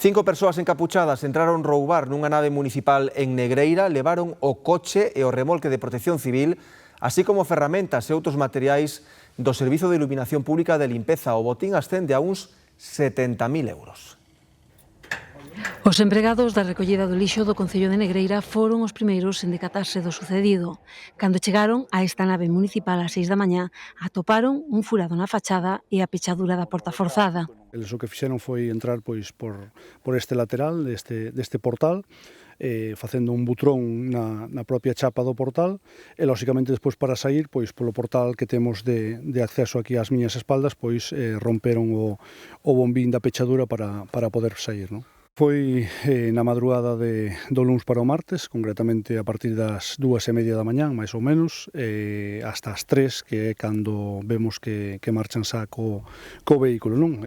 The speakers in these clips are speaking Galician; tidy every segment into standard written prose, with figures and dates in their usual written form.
5 persoas encapuchadas entraron roubar nunha nave municipal en Negreira, levaron o coche e o remolque de Protección Civil, así como ferramentas e outros materiais do Servizo de Iluminación Pública de Limpeza. O botín ascende a uns 70.000 euros. Os empregados da recollida do lixo do Concello de Negreira foron os primeiros en decatarse do sucedido. Cando chegaron a esta nave municipal ás 6 da mañá, atoparon un furado na fachada e a pechadura da porta forzada. Eles o que fixeron foi entrar por este lateral deste portal, facendo un butrón na propia chapa do portal e, lóxicamente, despois para sair, pois polo portal que temos de acceso aquí ás miñas espaldas, pois romperon o bombín da pechadura para poder sair, non? Foi na madrugada do luns para o martes, concretamente a partir das 2:30 da mañá, máis ou menos, hasta as 3, que é cando vemos que marchan xa co vehículo, non?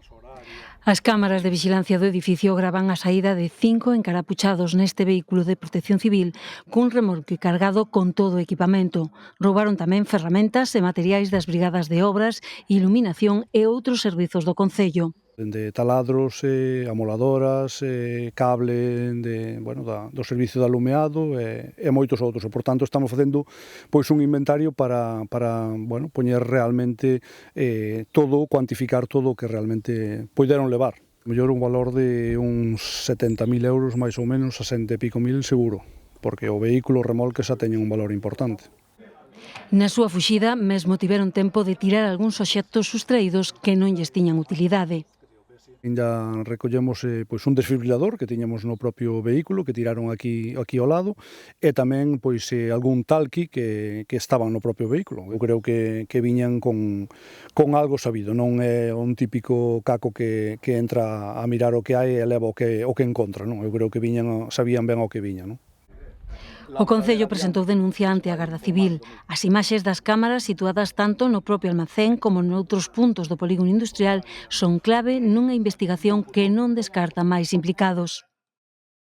As cámaras de vixilancia do edificio gravan a saída de 5 encarapuchados neste vehículo de Protección Civil cun remolque cargado con todo o equipamento. Roubaron tamén ferramentas e materiais das brigadas de obras, iluminación e outros servizos do Concello. Dende taladros, amoladoras, cable do servicio de alumeado e moitos outros. E, por tanto, estamos facendo pois un inventario para poñer realmente todo, cuantificar todo o que realmente poideron levar. Mellor un valor de uns 70.000 euros, máis ou menos, 60 e pico mil seguro, porque o vehículo, o remolque, xa teñen un valor importante. Na súa fuxida, mesmo tiveron tempo de tirar algúns obxectos sustraídos que non lles tiñan utilidade. Ainda recollemos pois un desfibrilador que tiñamos no propio vehículo, que tiraron aquí ao lado, e tamén pois algún talqui que estaban no propio vehículo. Eu creo que viñan con algo sabido, non é un típico caco que entra a mirar o que hai e leva o que encontra, non? Eu creo que sabían ben ao que viña, non? O Concello presentou denuncia ante a Garda Civil. As imaxes das cámaras situadas tanto no propio almacén como noutros puntos do polígono industrial son clave nunha investigación que non descarta máis implicados.